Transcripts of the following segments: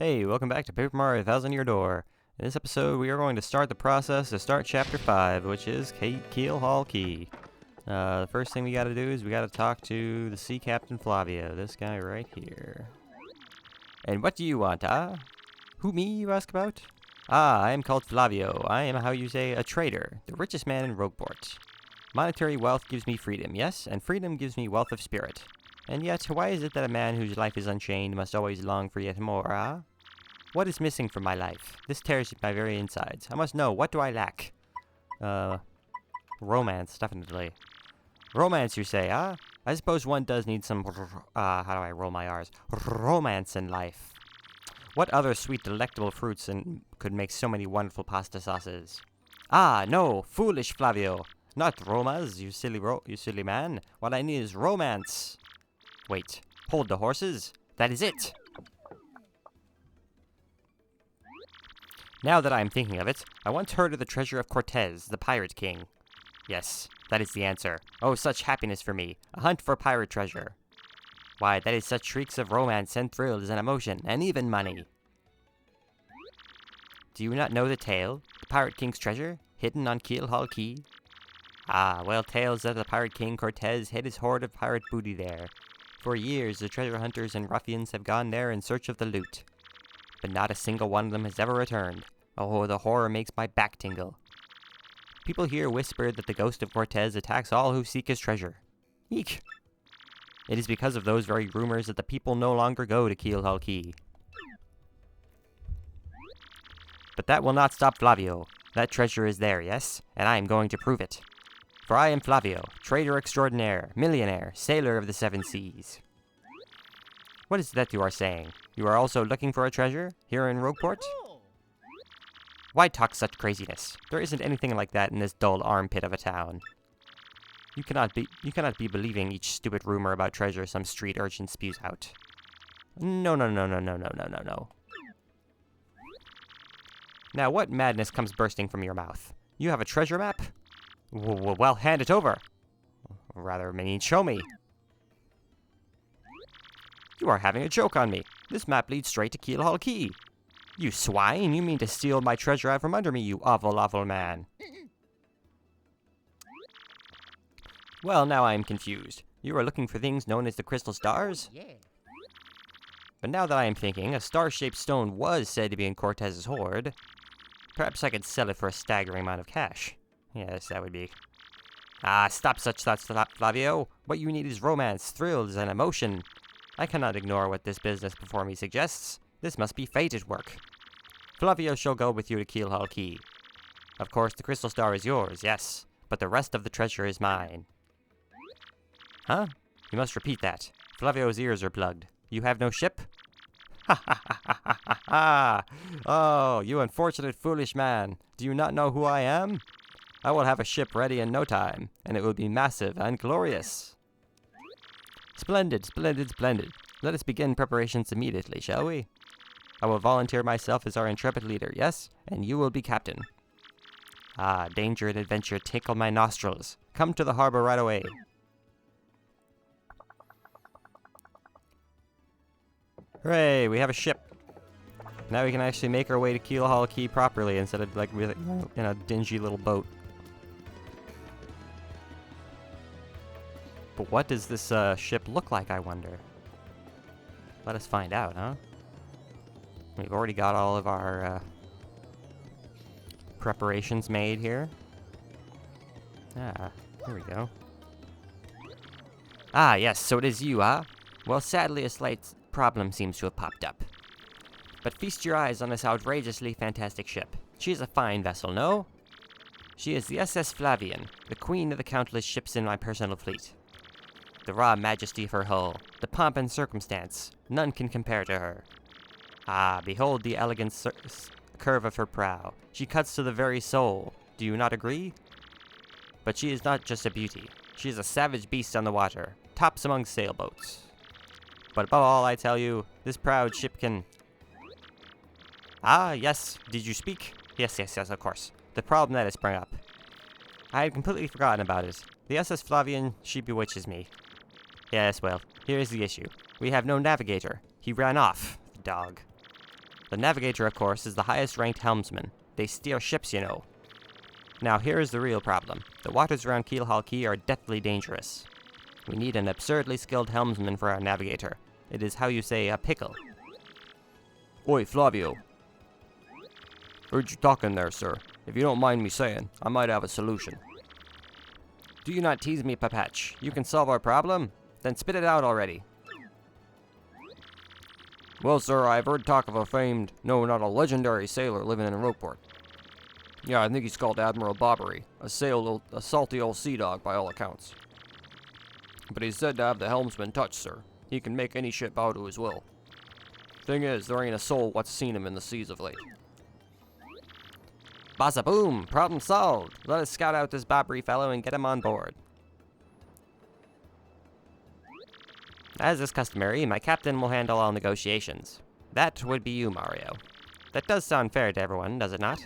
Hey, welcome back to Paper Mario Thousand Year Door. In this episode, we are going to start the process to start Chapter 5, which is Keelhaul Key. The first thing we gotta do is we gotta talk to the Sea Captain Flavio, this guy right here. And what do you want, Who, me, you ask about? I am called Flavio. I am, how you say, a trader, the richest man in Rogueport. Monetary wealth gives me freedom, yes, and freedom gives me wealth of spirit. And yet, why is it that a man whose life is unchained must always long for yet more, What is missing from my life? This tears at my very insides. I must know, what do I lack? Romance, definitely. Romance, you say, I suppose one does need some, how do I roll my R's? Romance in life. What other sweet, delectable fruits could make so many wonderful pasta sauces? No, foolish Flavio. Not romas, you silly man. What I need is romance. Wait, hold the horses? That is it! Now that I am thinking of it, I once heard of the treasure of Cortez, the Pirate King. Yes, that is the answer. Oh, such happiness for me. A hunt for pirate treasure. Why, that is such shrieks of romance and thrills and emotion, and even money. Do you not know the tale? The Pirate King's treasure, hidden on Keelhaul Key? Well, tales that the Pirate King Cortez hid his hoard of pirate booty there. For years, the treasure hunters and ruffians have gone there in search of the loot. But not a single one of them has ever returned. Oh, the horror makes my back tingle. People here whisper that the ghost of Cortez attacks all who seek his treasure. Eek! It is because of those very rumors that the people no longer go to Keelhaul Key. But that will not stop Flavio. That treasure is there, yes, and I am going to prove it. For I am Flavio, trader extraordinaire, millionaire, sailor of the seven seas. What is that you are saying? You are also looking for a treasure here in Rogueport? Why talk such craziness? There isn't anything like that in this dull armpit of a town. You cannot be believing each stupid rumor about treasure some street urchin spews out. No. Now what madness comes bursting from your mouth? You have a treasure map? Well, hand it over. Rather, show me. You are having a joke on me. This map leads straight to Keelhaul Key. You swine, you mean to steal my treasure out from under me, you awful man. Well, now I am confused. You are looking for things known as the crystal stars? Yeah. But now that I am thinking, a star-shaped stone was said to be in Cortez's hoard. Perhaps I could sell it for a staggering amount of cash. Yes, that would be... Stop such thoughts, Flavio. What you need is romance, thrills, and emotion. I cannot ignore what this business before me suggests. This must be fate at work. Flavio shall go with you to Keelhaul Key. Of course, the crystal star is yours, yes, but the rest of the treasure is mine. Huh? You must repeat that. Flavio's ears are plugged. You have no ship? Ha! Oh, you unfortunate foolish man. Do you not know who I am? I will have a ship ready in no time, and it will be massive and glorious. Splendid. Let us begin preparations immediately, shall we? I will volunteer myself as our intrepid leader, yes? And you will be captain. Danger and adventure tickle my nostrils. Come to the harbor right away. Hooray, we have a ship. Now we can actually make our way to Keelhaul Key properly instead of like in a dingy little boat. But what does this ship look like, I wonder? Let us find out, huh? We've already got all of our preparations made here. Here we go. Yes, so it is you, Well, sadly, a slight problem seems to have popped up. But feast your eyes on this outrageously fantastic ship. She is a fine vessel, no? She is the SS Flavian, the queen of the countless ships in my personal fleet. The raw majesty of her hull, the pomp and circumstance, none can compare to her. Behold the elegant curve of her prow. She cuts to the very soul. Do you not agree? But she is not just a beauty. She is a savage beast on the water, tops among sailboats. But above all, I tell you, this proud ship can... Yes, did you speak? Yes, of course. The problem that has sprung up. I had completely forgotten about it. The SS Flavian, she bewitches me. Yes, well, here is the issue. We have no navigator. He ran off, the dog. The navigator, of course, is the highest-ranked helmsman. They steer ships, you know. Now, here is the real problem. The waters around Keelhaul Key are deathly dangerous. We need an absurdly skilled helmsman for our navigator. It is how you say a pickle. Oi, Flavio. Heard you talking there, sir. If you don't mind me saying, I might have a solution. Do you not tease me, Papatch? You can solve our problem? Then spit it out already. Well, sir, I've heard talk of a famed, no, not a legendary sailor living in Rockport. Yeah, I think he's called Admiral Bobbery, a salty old sea dog by all accounts. But he's said to have the helmsman touch, sir. He can make any ship bow to his will. Thing is, there ain't a soul what's seen him in the seas of late. Bassa boom! Problem solved! Let us scout out this Bobbery fellow and get him on board. As is customary, my captain will handle all negotiations. That would be you, Mario. That does sound fair to everyone, does it not?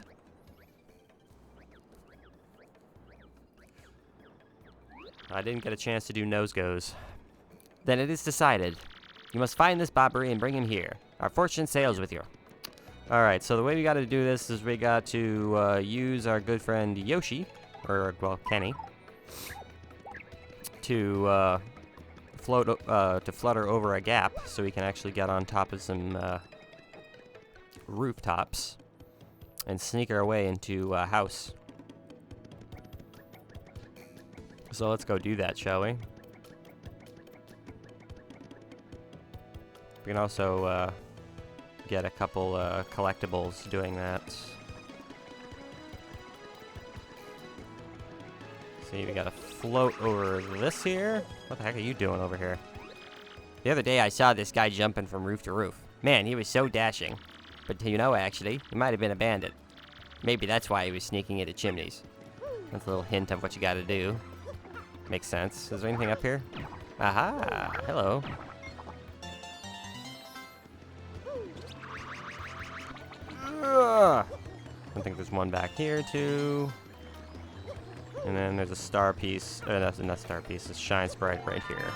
I didn't get a chance to do nose goes. Then it is decided. You must find this Bobbery and bring him here. Our fortune sails with you. Alright, so the way we gotta do this is we got to use our good friend Yoshi, or, well, Kenny, to flutter over a gap so we can actually get on top of some rooftops and sneak our way into a house. So let's go do that, shall we? We can also get a couple collectibles doing that. See, we gotta float over this here. What the heck are you doing over here? The other day I saw this guy jumping from roof to roof. Man, he was so dashing. But you know, actually, he might have been a bandit. Maybe that's why he was sneaking into chimneys. That's a little hint of what you gotta do. Makes sense. Is there anything up here? Aha! Hello. I think there's one back here, too. And then there's a star piece. That's not star piece. It's shine sprite right here.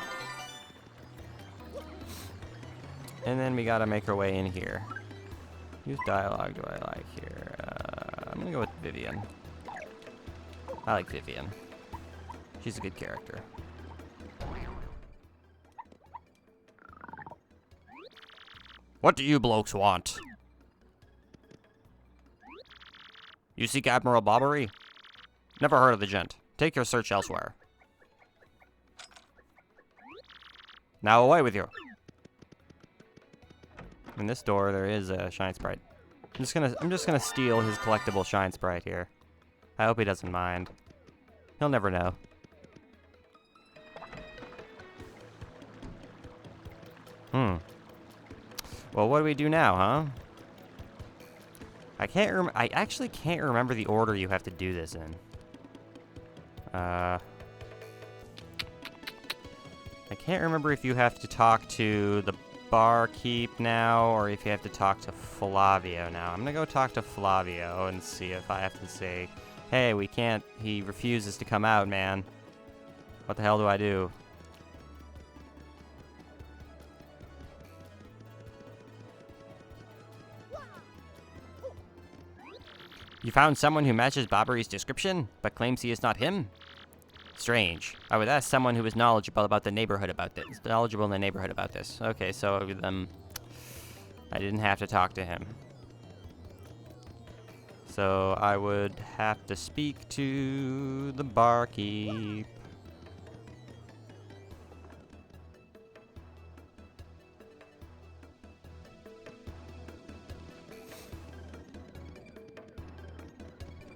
And then we gotta make our way in here. Whose dialogue do I like here? I'm gonna go with Vivian. I like Vivian. She's a good character. What do you blokes want? You seek Admiral Bobbery? Never heard of the gent. Take your search elsewhere. Now away with you. In this door, there is a shine sprite. I'm just gonna steal his collectible shine sprite here. I hope he doesn't mind. He'll never know. Well, what do we do now, huh? I actually can't remember the order you have to do this in. I can't remember if you have to talk to the barkeep now, or if you have to talk to Flavio now. I'm gonna go talk to Flavio and see if I have to say, hey, we can't, he refuses to come out, man. What the hell do I do? You found someone who matches Bobbery's description, but claims he is not him? Strange. I would ask someone who is knowledgeable about the neighborhood about this. Okay, so I didn't have to talk to him. So I would have to speak to the barkeep.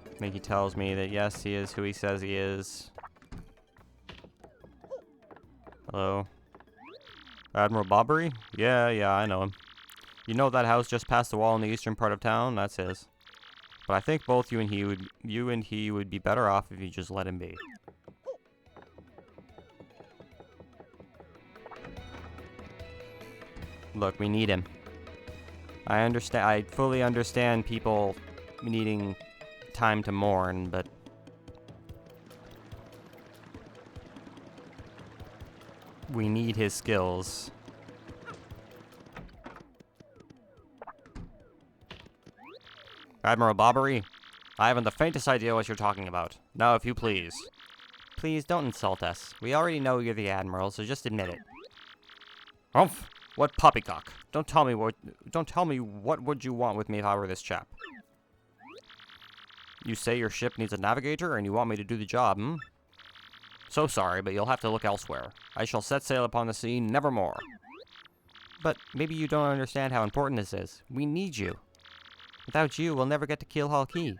I think he tells me that yes, he is who he says he is. Hello? Admiral Bobbery? Yeah, I know him. You know that house just past the wall in the eastern part of town? That's his. But I think both you and he would be better off if you just let him be. Look, we need him. I fully understand people needing time to mourn, but we need his skills. Admiral Bobbery? I haven't the faintest idea what you're talking about. Now, if you please. Please, don't insult us. We already know you're the Admiral, so just admit it. Humph! What poppycock? Don't tell me what would you want with me if I were this chap. You say your ship needs a navigator and you want me to do the job, hmm? So sorry, but you'll have to look elsewhere. I shall set sail upon the sea nevermore. But maybe you don't understand how important this is. We need you. Without you, we'll never get to Keelhaul Key.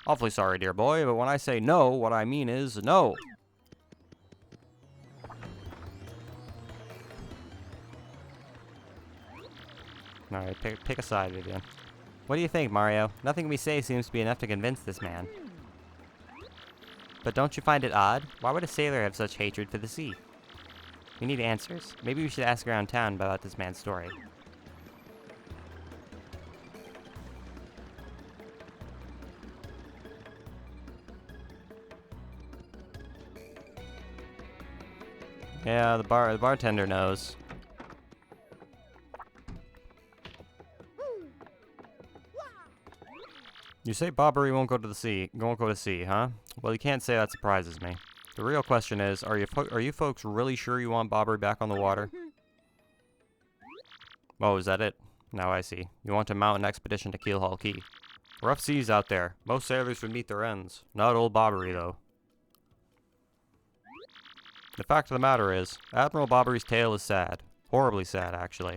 Awfully sorry, dear boy, but when I say no, what I mean is no. Alright, pick a side, Vivian. What do you think, Mario? Nothing we say seems to be enough to convince this man. But don't you find it odd? Why would a sailor have such hatred for the sea? We need answers. Maybe we should ask around town about this man's story. Yeah, the bartender knows. You say Bobbery won't go to sea, huh? Well, you can't say that surprises me. The real question is, are you folks really sure you want Bobbery back on the water? Oh, is that it? Now I see. You want to mount an expedition to Keelhaul Key. Rough seas out there. Most sailors would meet their ends. Not old Bobbery, though. The fact of the matter is, Admiral Bobbery's tale is sad. Horribly sad, actually.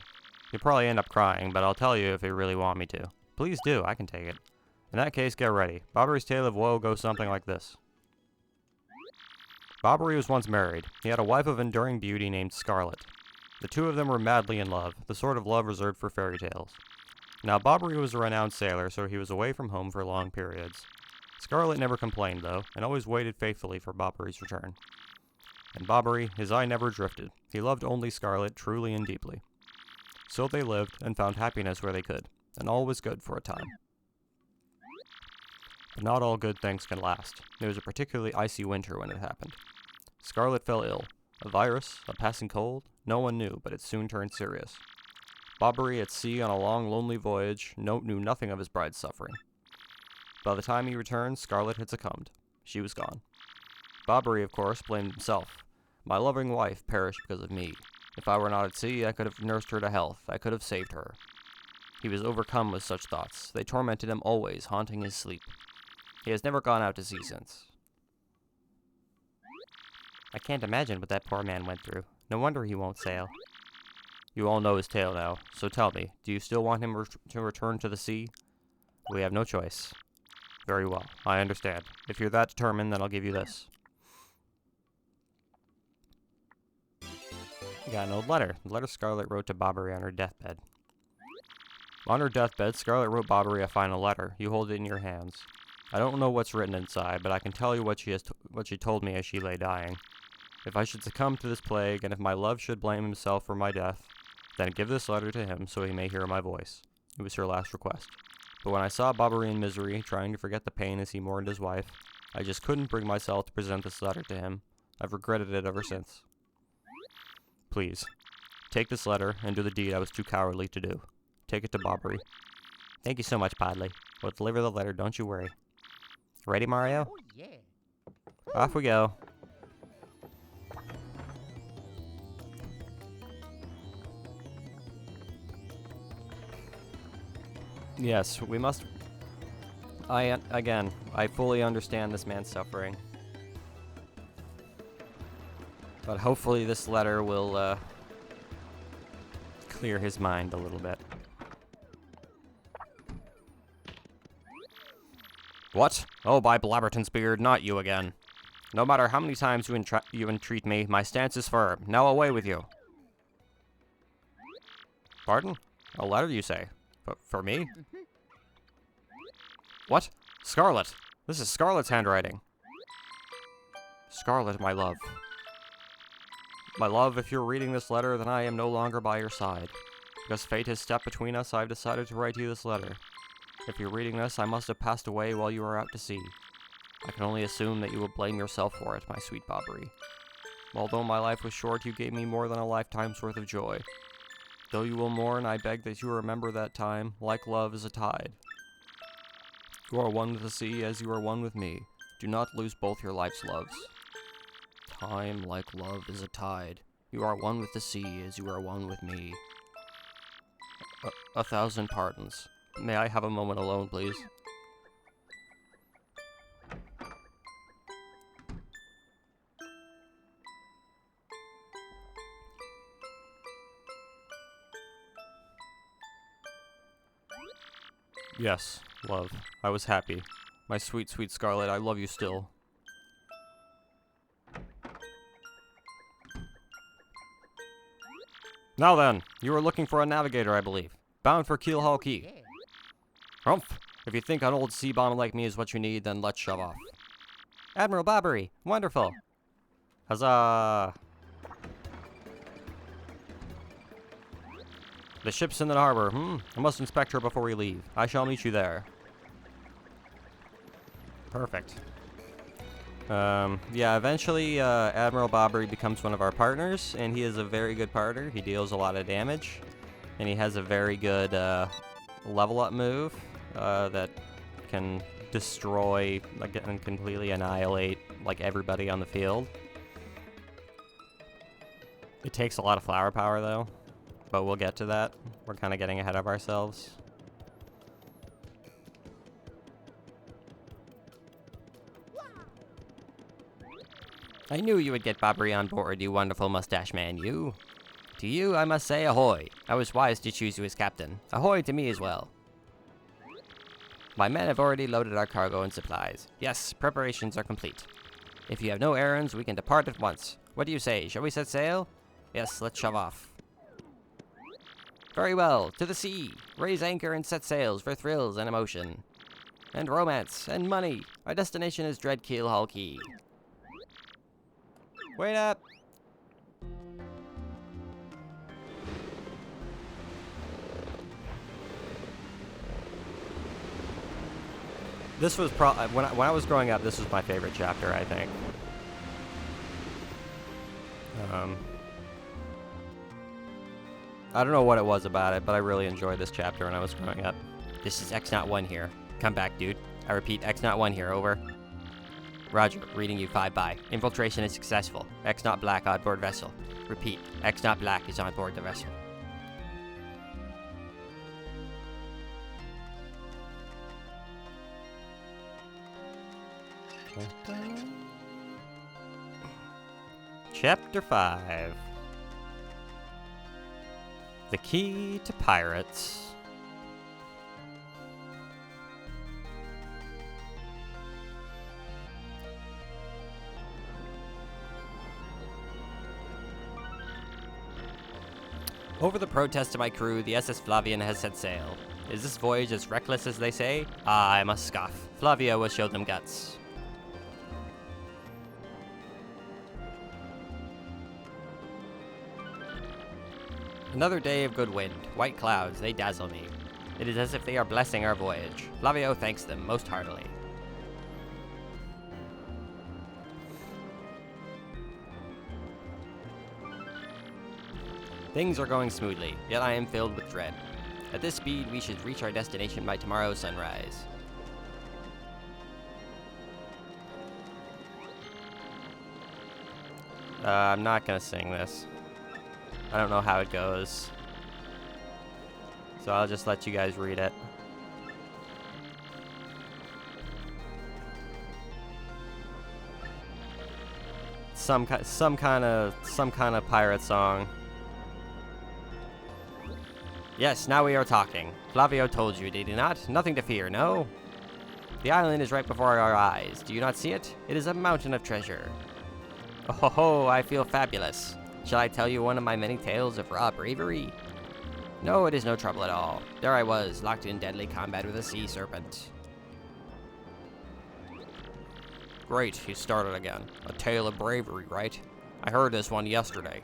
You'll probably end up crying, but I'll tell you if you really want me to. Please do, I can take it. In that case, get ready. Bobbery's tale of woe goes something like this. Bobbery was once married. He had a wife of enduring beauty named Scarlet. The two of them were madly in love, the sort of love reserved for fairy tales. Now, Bobbery was a renowned sailor, so he was away from home for long periods. Scarlet never complained, though, and always waited faithfully for Bobbery's return. And Bobbery, his eye never drifted. He loved only Scarlet truly and deeply. So they lived and found happiness where they could, and all was good for a time. But not all good things can last. It was a particularly icy winter when it happened. Scarlet fell ill. A virus, a passing cold, no one knew, but it soon turned serious. Bobbery, at sea on a long, lonely voyage, knew nothing of his bride's suffering. By the time he returned, Scarlet had succumbed. She was gone. Bobbery, of course, blamed himself. My loving wife perished because of me. If I were not at sea, I could have nursed her to health. I could have saved her. He was overcome with such thoughts. They tormented him always, haunting his sleep. He has never gone out to sea since. I can't imagine what that poor man went through. No wonder he won't sail. You all know his tale now, so tell me, do you still want him to return to the sea? We have no choice. Very well, I understand. If you're that determined, then I'll give you this. You got an old letter. The letter Scarlet wrote to Bobbery on her deathbed. On her deathbed, Scarlet wrote Bobbery a final letter. You hold it in your hands. I don't know what's written inside, but I can tell you what she told me as she lay dying. If I should succumb to this plague, and if my love should blame himself for my death, then give this letter to him so he may hear my voice. It was her last request. But when I saw Bobbery in misery, trying to forget the pain as he mourned his wife, I just couldn't bring myself to present this letter to him. I've regretted it ever since. Please, take this letter and do the deed I was too cowardly to do. Take it to Bobbery. Thank you so much, Podley. We'll deliver the letter, don't you worry. Ready, Mario? Oh, yeah. Off we go. Yes, we must... I fully understand this man's suffering. But hopefully this letter will, clear his mind a little bit. What? Oh, by Blabberton's beard, not you again. No matter how many times you entreat me, my stance is firm. Now away with you. Pardon? A letter, you say? For me? What? Scarlet! This is Scarlet's handwriting. Scarlet, my love. My love, if you're reading this letter, then I am no longer by your side. Because fate has stepped between us, I've decided to write you this letter. If you're reading this, I must have passed away while you were out to sea. I can only assume that you will blame yourself for it, my sweet Bobbery. Although my life was short, you gave me more than a lifetime's worth of joy. Though you will mourn, I beg that you remember that time, like love, is a tide. You are one with the sea as you are one with me. Do not lose both your life's loves. Time, like love, is a tide. You are one with the sea as you are one with me. 1,000 pardons. May I have a moment alone, please? Yes, love. I was happy. My sweet, sweet Scarlet, I love you still. Now then, you are looking for a navigator, I believe. Bound for Keelhaul Key. Humph! If you think an old sea bomb like me is what you need, then let's shove off. Admiral Bobbery! Wonderful! Huzzah! The ship's in the harbor. I must inspect her before we leave. I shall meet you there. Perfect. Yeah, eventually Admiral Bobbery becomes one of our partners, and he is a very good partner. He deals a lot of damage, and he has a very good level up move that can destroy and completely annihilate like everybody on the field. It takes a lot of flower power though, but we'll get to that. We're kind of getting ahead of ourselves. I knew you would get Bobbery on board, you wonderful mustache man, you. To you, I must say ahoy. I was wise to choose you as captain. Ahoy to me as well. My men have already loaded our cargo and supplies. Yes, preparations are complete. If you have no errands, we can depart at once. What do you say? Shall we set sail? Yes, let's shove off. Very well, to the sea. Raise anchor and set sails for thrills and emotion. And romance and money. Our destination is Dread Keelhaul Key. Wait up! This was when I was growing up, this was my favorite chapter, I think. I don't know what it was about it, but I really enjoyed this chapter when I was growing up. This is X-01 here. Come back, dude. I repeat, X-01 here, over. Roger, reading you 5-by. Infiltration is successful. X-Not Black on board vessel. Repeat, X-Not Black is on board the vessel. Chapter 5. The Key to Pirates. Over the protest of my crew, the SS Flavian has set sail. Is this voyage as reckless as they say? Ah, I must scoff. Flavia will show them guts. Another day of good wind. White clouds, they dazzle me. It is as if they are blessing our voyage. Flavio thanks them most heartily. Things are going smoothly, yet I am filled with dread. At this speed, we should reach our destination by tomorrow's sunrise. I'm not gonna sing this. I don't know how it goes. So I'll just let you guys read it. Some kind of pirate song. Yes, now we are talking. Flavio told you, did he not? Nothing to fear, no? The island is right before our eyes. Do you not see it? It is a mountain of treasure. Oh ho ho, I feel fabulous. Shall I tell you one of my many tales of raw bravery? No, it is no trouble at all. There I was, locked in deadly combat with a sea serpent. Great, he started again. A tale of bravery, right? I heard this one yesterday.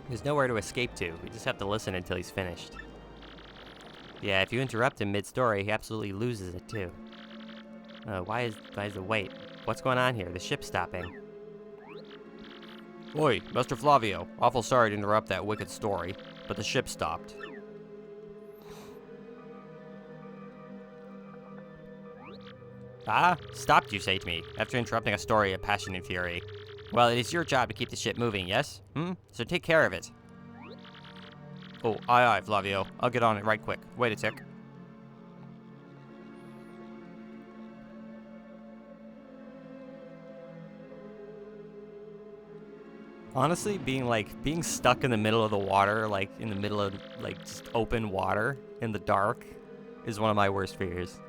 There's nowhere to escape to. We just have to listen until he's finished. Yeah, if you interrupt him mid-story, he absolutely loses it too. Why is the wait? What's going on here? The ship's stopping. Oi, Mr. Flavio. Awful sorry to interrupt that wicked story, but the ship stopped. Ah? Stopped, you say to me, after interrupting a story of passion and fury. Well, it is your job to keep the ship moving, yes? So take care of it. Oh, aye, Flavio. I'll get on it right quick. Wait a tick. Honestly, being stuck in the middle of the water, like, in the middle of, like, just open water in the dark is one of my worst fears.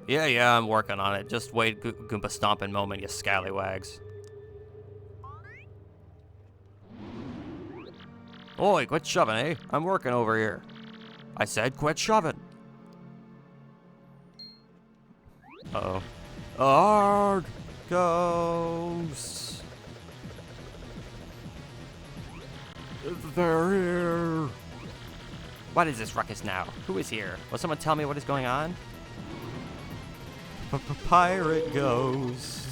Yeah, I'm working on it. Just wait, Goomba stomping moment, you scallywags. Oi, quit shoving, eh? I'm working over here. I said quit shoving. Uh-oh. Arg! Ghosts! They're here! What is this ruckus now? Who is here? Will someone tell me what is going on? Pirate ghosts.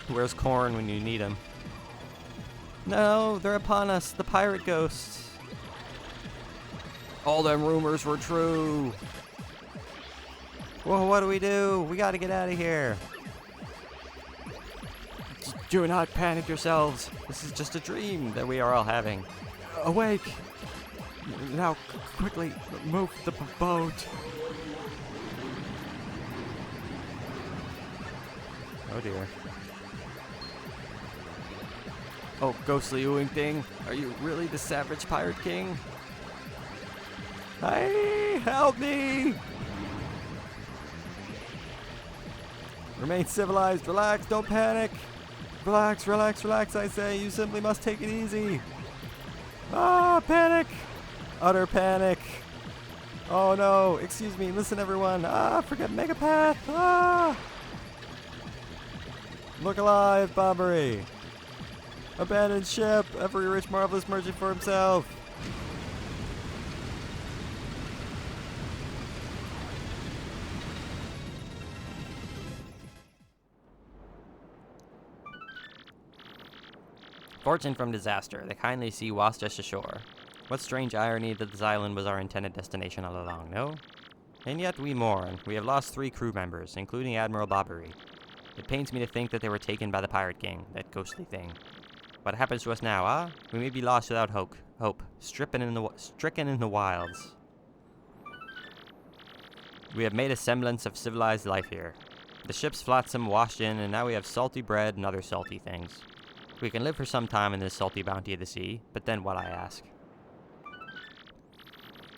Where's Corn when you need him? No, they're upon us, the pirate ghosts. All them rumors were true. Well, what do? We gotta get out of here. Do not panic yourselves. This is just a dream that we are all having. Awake! Now, quickly, move the boat. Oh dear. Oh, ghostly ooing thing, are you really the savage pirate king? Hey, help me! Remain civilized, relax, don't panic. Relax, I say, you simply must take it easy. Ah, panic! Utter panic. Oh no, excuse me, listen everyone. Ah, forget Megapath. Ah! Look alive, Bobbery. Abandoned ship, every rich marvelous merchant for himself. Fortune from disaster, the kindly sea washed us ashore. What strange irony that this island was our intended destination all along, no? And yet we mourn. We have lost 3 crew members, including Admiral Bobbery. It pains me to think that they were taken by the Pirate King, that ghostly thing. What happens to us now, ah? We may be lost without hope, stricken in the wilds. We have made a semblance of civilized life here. The ship's flotsam washed in, and now we have salty bread and other salty things. We can live for some time in this salty bounty of the sea, but then what, I ask?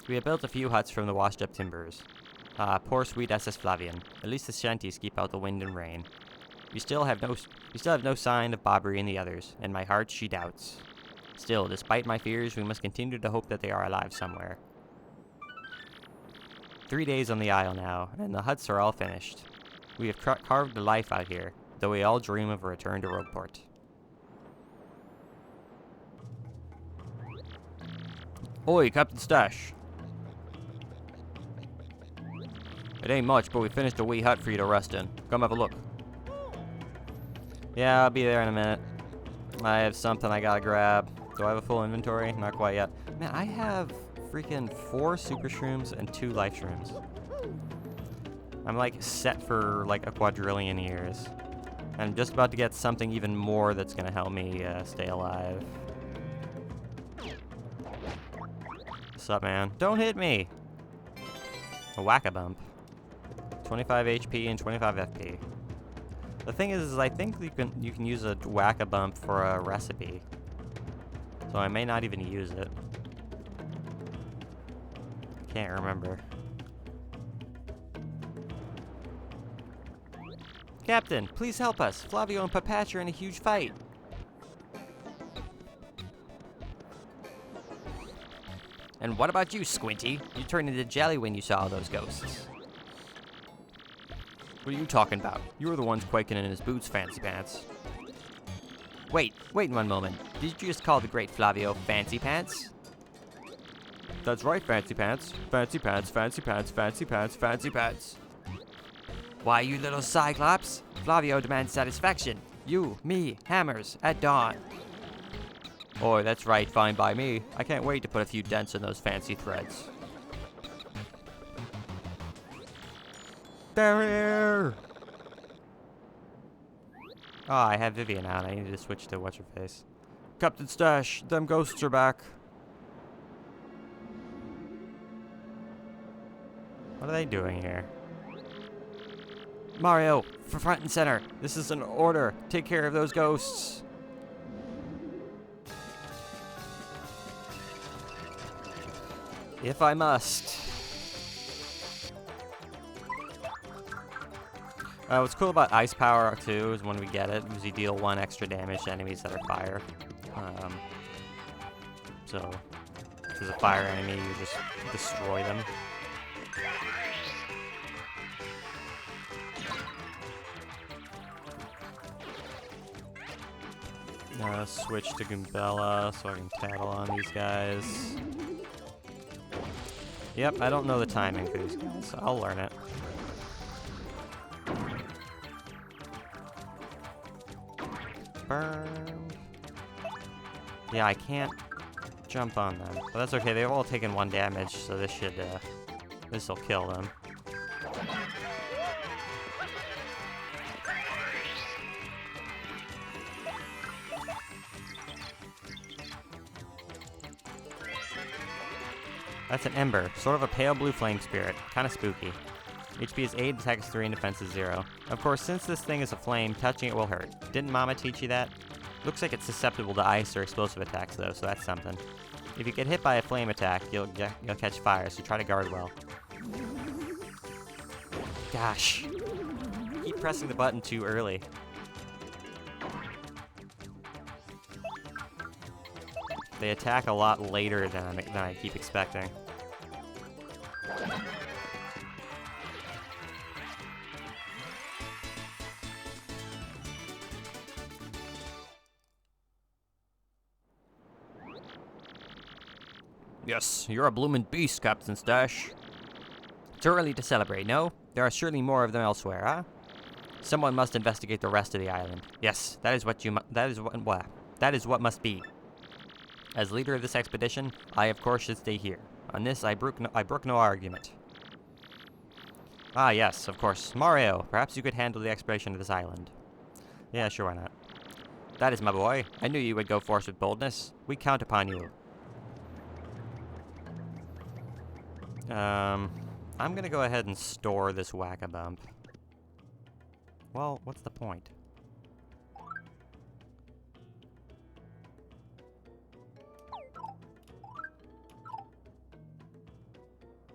We have built a few huts from the washed-up timbers. Ah, poor sweet SS Flavian. At least the shanties keep out the wind and rain. We still have no sign of Bobbery and the others, and my heart she doubts. Still, despite my fears, we must continue to hope that they are alive somewhere. 3 days on the isle now, and the huts are all finished. We have carved a life out here, though we all dream of a return to Rogueport. Oi, Captain Stash. It ain't much, but we finished a wee hut for you to rest in. Come have a look. Yeah, I'll be there in a minute. I have something I gotta grab. Do I have a full inventory? Not quite yet. Man, I have freaking 4 super shrooms and 2 life shrooms. I'm like set for like a quadrillion years. I'm just about to get something even more that's gonna help me stay alive. What's up, man? Don't hit me! A whack-a-bump. 25 HP and 25 FP. The thing is I think you can use a whack-a-bump for a recipe. So I may not even use it. Can't remember. Captain, please help us. Flavio and Papatch are in a huge fight. And what about you, Squinty? You turned into jelly when you saw those ghosts. What are you talking about? You were the ones quaking in his boots, Fancy Pants. Wait one moment. Did you just call the great Flavio Fancy Pants? That's right, Fancy Pants. Fancy Pants, Fancy Pants, Fancy Pants, Fancy Pants. Why, you little Cyclops? Flavio demands satisfaction. You, me, hammers, at dawn. Oh, that's right, fine by me. I can't wait to put a few dents in those fancy threads. They're here! Oh, I have Vivian on. I need to switch to what's-her-face. Captain Stash, them ghosts are back. What are they doing here? Mario, for front and center. This is an order. Take care of those ghosts. If I must. What's cool about Ice Power, too, is when we get it, is you deal 1 extra damage to enemies that are fire. So, if there's a fire enemy, you just destroy them. Switch to Goombella so I can tattle on these guys. Yep, I don't know the timing for these guys, so I'll learn it. Burn. Yeah, I can't jump on them. But that's okay, they've all taken 1 damage, so this'll kill them. That's an Ember, sort of a pale blue flame spirit. Kinda spooky. HP is 8, attack is 3, and defense is 0. Of course, since this thing is a flame, touching it will hurt. Didn't Mama teach you that? Looks like it's susceptible to ice or explosive attacks, though, so that's something. If you get hit by a flame attack, you'll catch fire, so try to guard well. Gosh. Keep pressing the button too early. They attack a lot later than I keep expecting. Yes, you're a bloomin' beast, Captain Stash. Too early to celebrate, no? There are surely more of them elsewhere, huh? Someone must investigate the rest of the island. Yes, that is what must be. As leader of this expedition, I of course should stay here. On this, I brook no argument. Ah, yes, of course. Mario, perhaps you could handle the exploration of this island. Yeah, sure, why not? That is my boy. I knew you would go forth with boldness. We count upon you. I'm gonna go ahead and store this Whack-a-Bump. Well, what's the point?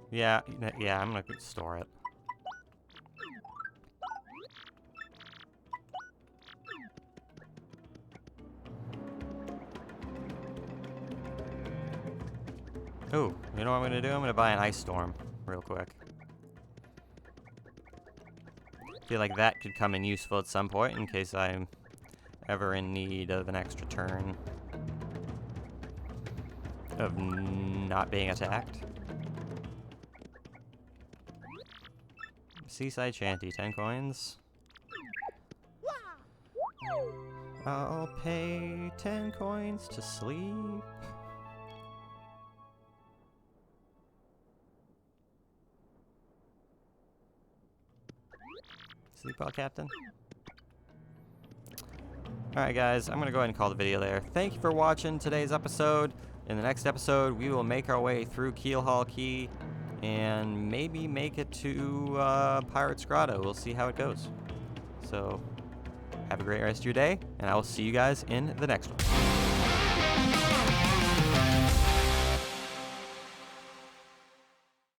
Yeah, I'm gonna store it. Ooh, you know what I'm gonna do? I'm gonna buy an Ice Storm real quick. Feel like that could come in useful at some point in case I'm ever in need of an extra turn of not being attacked. Seaside Shanty, 10 coins. I'll pay 10 coins to sleep. Sleep well, Captain. Alright guys, I'm going to go ahead and call the video there. Thank you for watching today's episode. In the next episode, we will make our way through Keelhaul Key and maybe make it to Pirate's Grotto. We'll see how it goes. So, have a great rest of your day, and I will see you guys in the next one.